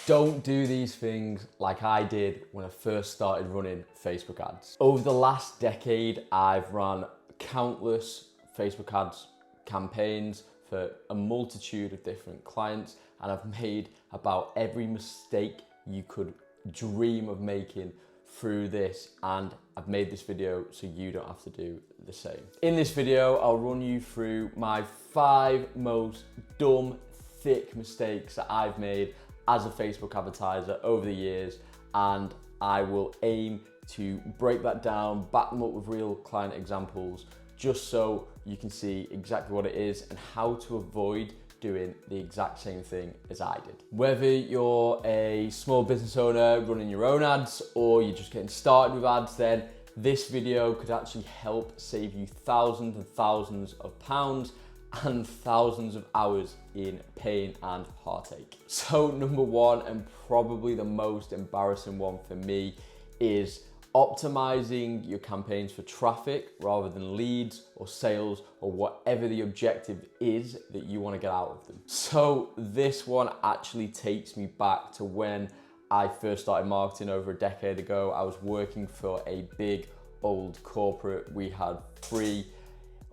Don't do these things like I did when I first started running Facebook ads. Over the last decade, I've run countless Facebook ads campaigns for a multitude of different clients, and I've made about every mistake you could dream of making through this, and I've made this video so you don't have to do the same. In this video, I'll run you through my 5 most dumb, thick mistakes that I've made as a Facebook advertiser over the years, and I will aim to break that down, back them up with real client examples, just so you can see exactly what it is and how to avoid doing the exact same thing as I did. Whether you're a small business owner running your own ads or you're just getting started with ads, then this video could actually help save you thousands and thousands of pounds and thousands of hours in pain and heartache. So number one, and probably the most embarrassing one for me, is optimizing your campaigns for traffic rather than leads or sales or whatever the objective is that you want to get out of them. So this one actually takes me back to when I first started marketing over a decade ago. I was working for a big old corporate. We had 3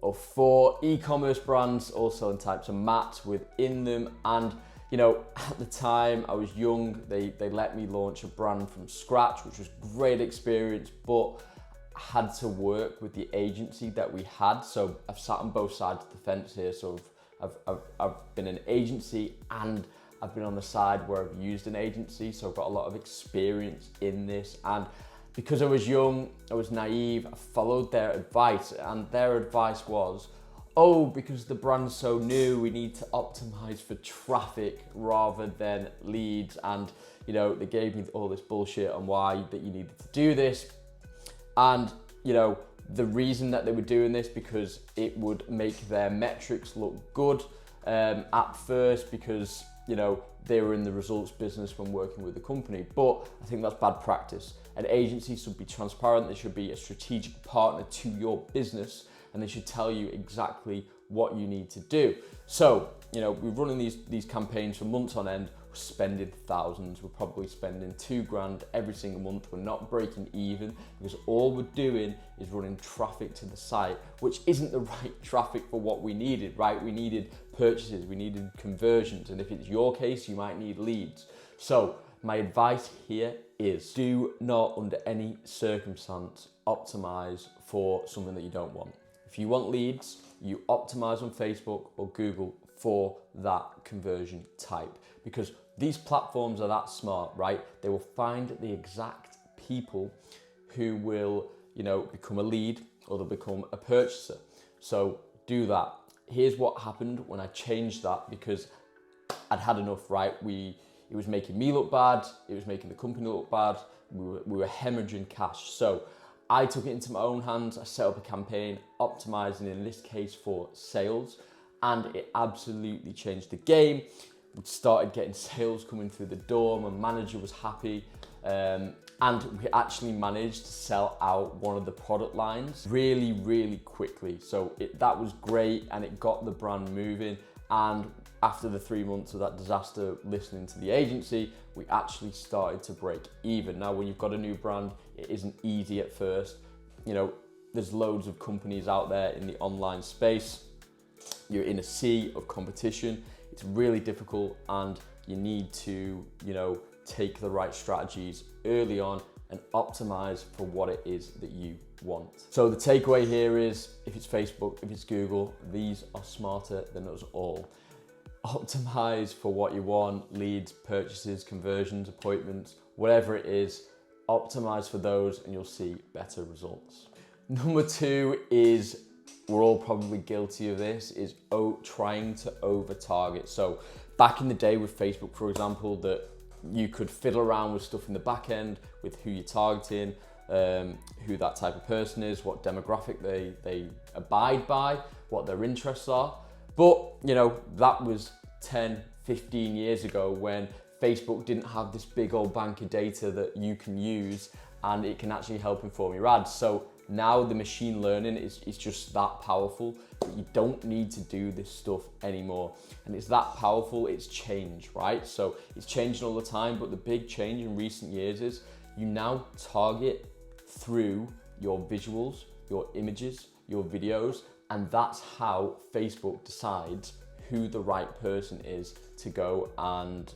or 4 e-commerce brands, all selling types of mats within them. And you know, at the time I was young, they let me launch a brand from scratch, which was a great experience, but I had to work with the agency that we had. So I've sat on both sides of the fence here. So I've been an agency and I've been on the side where I've used an agency. So I've got a lot of experience in this. And because I was young, I was naive, I followed their advice, and their advice was, oh, because the brand's so new, we need to optimize for traffic rather than leads. And you know, they gave me all this bullshit on why that you needed to do this. And you know, the reason that they were doing this, because it would make their metrics look good at first, because you know, they were in the results business when working with the company. But I think that's bad practice. An agency should be transparent, they should be a strategic partner to your business, and they should tell you exactly what you need to do. So, you know, we're running these campaigns for months on end, we're spending thousands, we're probably spending 2 grand every single month. We're not breaking even because all we're doing is running traffic to the site, which isn't the right traffic for what we needed, right? We needed purchases, we needed conversions, and if it's your case, you might need leads. So my advice here is do not under any circumstance optimize for something that you don't want. If you want leads, you optimize on Facebook or Google for that conversion type, because these platforms are that smart, right? They will find the exact people who will, you know, become a lead or they'll become a purchaser. So do that. Here's what happened when I changed that, because I'd had enough, right? It was making me look bad, it was making the company look bad, we were hemorrhaging cash. So I took it into my own hands. I set up a campaign optimizing, in this case, for sales, and it absolutely changed the game. We started getting sales coming through the door, my manager was happy, and we actually managed to sell out one of the product lines really, really quickly. So that was great, and it got the brand moving. And after the 3 months of that disaster listening to the agency, we actually started to break even. Now, when you've got a new brand, it isn't easy at first. You know, there's loads of companies out there in the online space. You're in a sea of competition. It's really difficult, and you need to, you know, take the right strategies early on and optimize for what it is that you want. So the takeaway here is, if it's Facebook, if it's Google, these are smarter than us all. Optimize for what you want: leads, purchases, conversions, appointments, whatever it is, optimize for those and you'll see better results. Number 2 is, we're all probably guilty of this, is trying to over target. So back in the day with Facebook, for example, that you could fiddle around with stuff in the back end with who you're targeting, who that type of person is, what demographic they abide by, what their interests are. But you know, that was 10, 15 years ago, when Facebook didn't have this big old bank of data that you can use, and it can actually help inform your ads. So Now the machine learning is just that powerful that you don't need to do this stuff anymore. And it's that powerful, it's change, right? So it's changing all the time, but the big change in recent years is you now target through your visuals, your images, your videos, and that's how Facebook decides who the right person is to go and,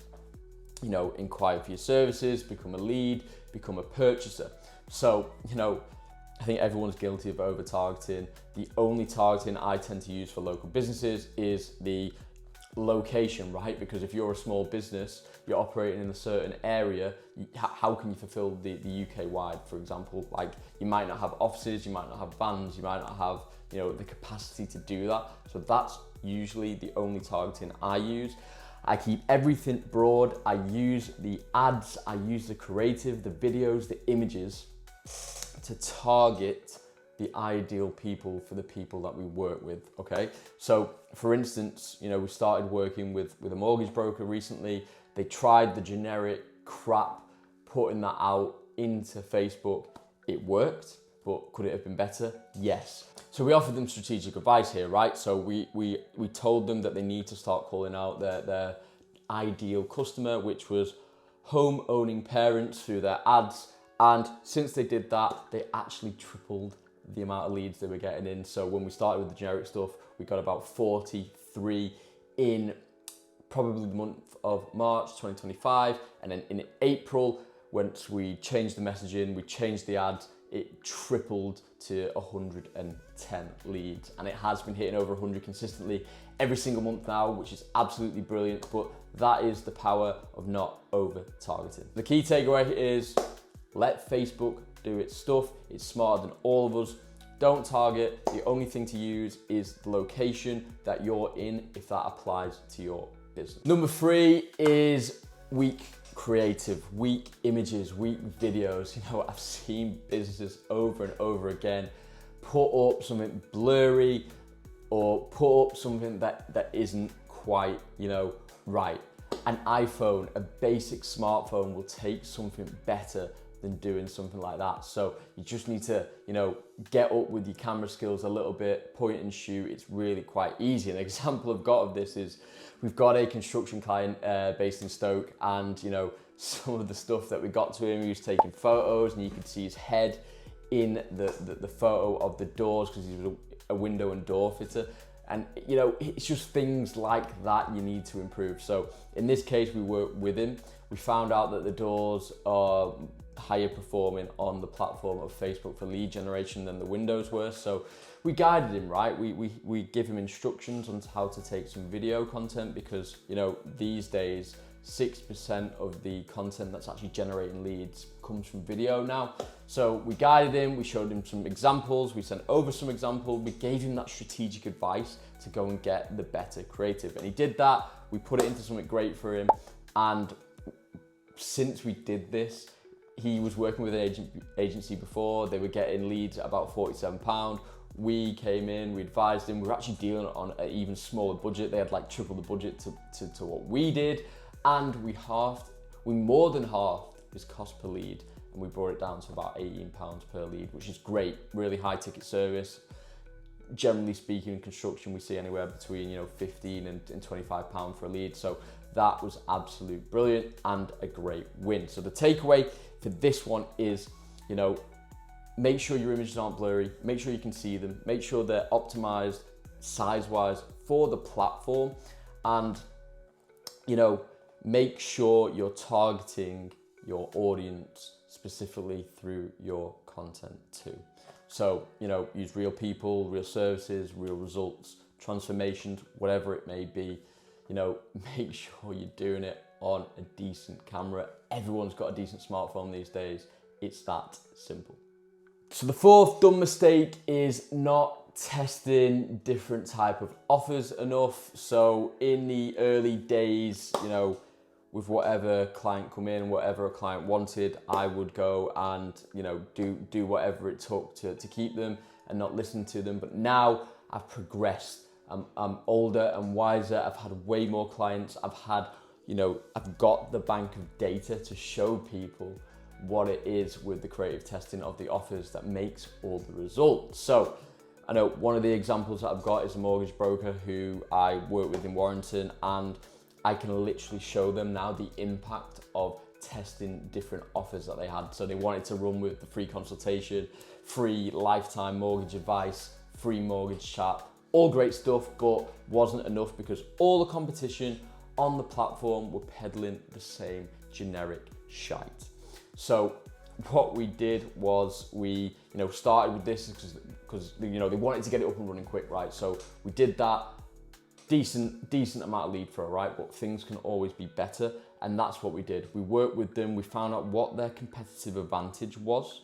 you know, inquire for your services, become a lead, become a purchaser. So, you know, I think everyone's guilty of over targeting. The only targeting I tend to use for local businesses is the location, right? Because if you're a small business, you're operating in a certain area, how can you fulfill the UK wide, for example? Like, you might not have offices, you might not have vans, you might not have, you know, the capacity to do that. So that's usually the only targeting I use. I keep everything broad. I use the ads, I use the creative, the videos, the images to target the ideal people for the people that we work with, okay? So for instance, you know, we started working with a mortgage broker recently. They tried the generic crap, putting that out into Facebook. It worked, but could it have been better? Yes. So we offered them strategic advice here, right? So we told them that they need to start calling out their ideal customer, which was home owning parents, through their ads. And since they did that, they actually tripled the amount of leads they were getting in. So when we started with the generic stuff, we got about 43 in probably the month of March 2025. And then in April, once we changed the messaging, we changed the ads, it tripled to 110 leads. And it has been hitting over 100 consistently every single month now, which is absolutely brilliant. But that is the power of not over targeting. The key takeaway is, let Facebook do its stuff. It's smarter than all of us. Don't target. The only thing to use is the location that you're in, if that applies to your business. Number 3 is weak creative, weak images, weak videos. You know, I've seen businesses over and over again put up something blurry or put up something that isn't quite, you know, right. An iPhone, a basic smartphone, will take something better than doing something like that. So you just need to, you know, get up with your camera skills a little bit, point and shoot. It's really quite easy. An example I've got of this is we've got a construction client based in Stoke, and, you know, some of the stuff that we got to him, he was taking photos and you could see his head in the photo of the doors because he was a window and door fitter. And, you know, it's just things like that you need to improve. So in this case, we worked with him. We found out that the doors are higher performing on the platform of Facebook for lead generation than the windows were. So we guided him, right? We give him instructions on how to take some video content, because, you know, these days, 6% of the content that's actually generating leads comes from video now. So we guided him, we showed him some examples, we sent over some examples, we gave him that strategic advice to go and get the better creative. And he did that, we put it into something great for him. And since we did this, he was working with an agency before, they were getting leads at about £47. We came in, we advised him, we were actually dealing on an even smaller budget. They had like triple the budget to what we did. And we more than halved his cost per lead, and we brought it down to about £18 per lead, which is great, really high ticket service. Generally speaking, in construction, we see anywhere between, you know, £15 and £25 for a lead. So that was absolute brilliant and a great win. So the takeaway for this one is, you know, make sure your images aren't blurry, make sure you can see them, make sure they're optimized size-wise for the platform, and, you know, make sure you're targeting your audience specifically through your content too. So, you know, use real people, real services, real results, transformations, whatever it may be. You know, make sure you're doing it on a decent camera. Everyone's got a decent smartphone these days. It's that simple. So the 4th dumb mistake is not testing different type of offers enough. So in the early days, you know, with whatever client come in, whatever a client wanted, I would go and, you know, do whatever it took to keep them and not listen to them. But now I've progressed. I'm older and wiser. I've had way more clients. I've got the bank of data to show people what it is with the creative testing of the offers that makes all the results. So I know one of the examples that I've got is a mortgage broker who I work with in Warrington, and I can literally show them now the impact of testing different offers that they had. So they wanted to run with the free consultation, free lifetime mortgage advice, free mortgage chat, all great stuff, but wasn't enough because all the competition on the platform were peddling the same generic shite. So what we did was we, started with this because they wanted to get it up and running quick, right? So we did that, decent amount of lead flow, right? But things can always be better, and that's what we did. We worked with them, we found out what their competitive advantage was,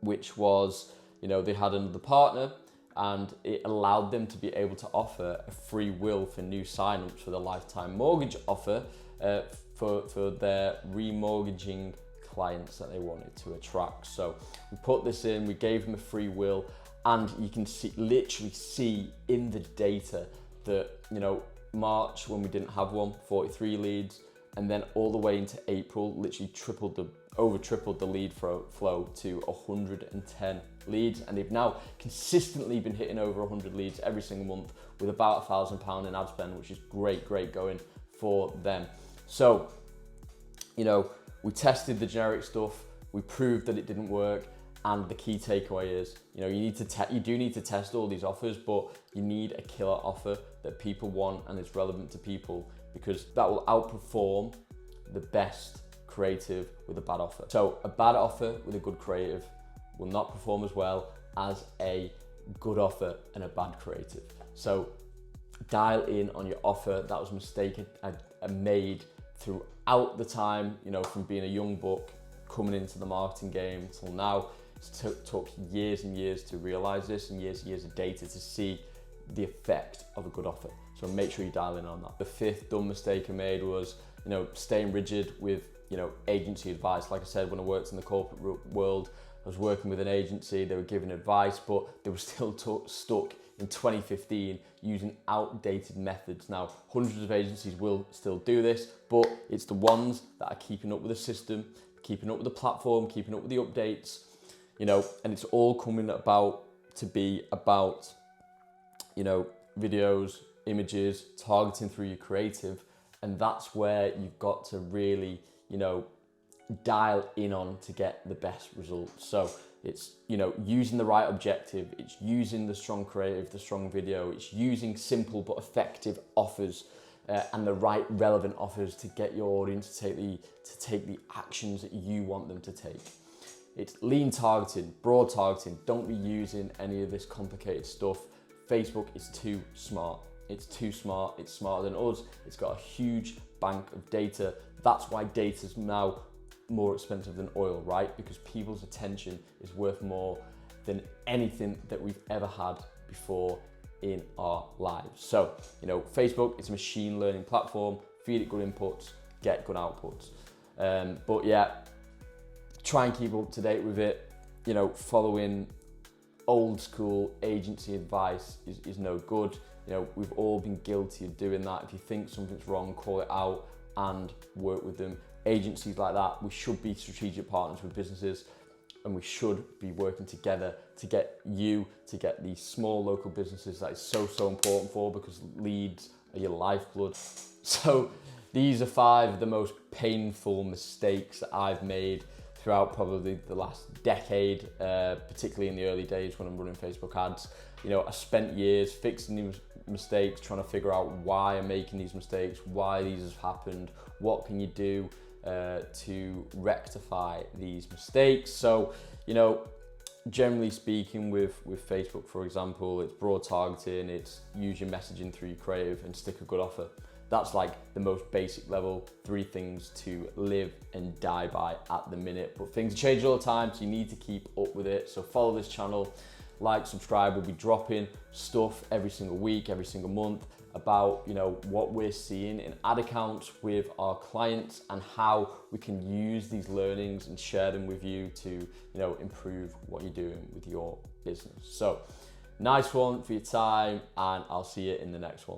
which was, they had another partner, and it allowed them to be able to offer a free will for new sign-ups for the lifetime mortgage offer for their remortgaging clients that they wanted to attract. So we put this in, we gave them a free will, and you can literally see in the data that, March, when we didn't have one, 43 leads, and then all the way into April, literally over tripled the lead flow to 110 leads, and they've now consistently been hitting over 100 leads every single month with about £1,000 in ad spend, which is great going for them. So, we tested the generic stuff, we proved that it didn't work, and the key takeaway is, you do need to test all these offers, but you need a killer offer that people want and is relevant to people, because that will outperform the best creative with a bad offer. So a bad offer with a good creative will not perform as well as a good offer and a bad creative. So dial in on your offer. That was a mistake I made throughout the time, from being a young buck coming into the marketing game till now. It took years and years to realize this, and years of data to see the effect of a good offer. So make sure you dial in on that. The fifth dumb mistake I made was, staying rigid with, agency advice. Like I said, when I worked in the corporate world, I was working with an agency, they were giving advice, but they were still stuck in 2015 using outdated methods. Now, hundreds of agencies will still do this, but it's the ones that are keeping up with the system, keeping up with the platform, keeping up with the updates, and it's all coming about to be about, videos, images, targeting through your creative. And that's where you've got to really, dial in on to get the best results. So it's, using the right objective, it's using the strong creative, the strong video, it's using simple but effective offers and the right relevant offers to get your audience to take the actions that you want them to take. It's lean targeting, broad targeting. Don't be using any of this complicated stuff. Facebook is too smart. It's too smart. It's smarter than us. It's got a huge bank of data. That's why data is now more expensive than oil, right? Because people's attention is worth more than anything that we've ever had before in our lives. So, Facebook, it's a machine learning platform. Feed it good inputs, get good outputs. But yeah, try and keep up to date with it. Following old school agency advice is no good. We've all been guilty of doing that. If you think something's wrong, call it out and work with them. Agencies like that, we should be strategic partners with businesses, and we should be working together to get these small local businesses that is so important for, because leads are your lifeblood. So these are 5 of the most painful mistakes that I've made throughout probably the last decade, particularly in the early days when I'm running Facebook ads. I spent years fixing these mistakes, trying to figure out why I'm making these mistakes, why these have happened, what can you do to rectify these mistakes. So, generally speaking with Facebook, for example, it's broad targeting, it's use your messaging through your creative and stick a good offer. That's like the most basic level, 3 things to live and die by at the minute. But things change all the time, so you need to keep up with it. So follow this channel, like, subscribe. We'll be dropping stuff every single week, every single month about what we're seeing in ad accounts with our clients and how we can use these learnings and share them with you to improve what you're doing with your business. So nice one for your time, and I'll see you in the next one.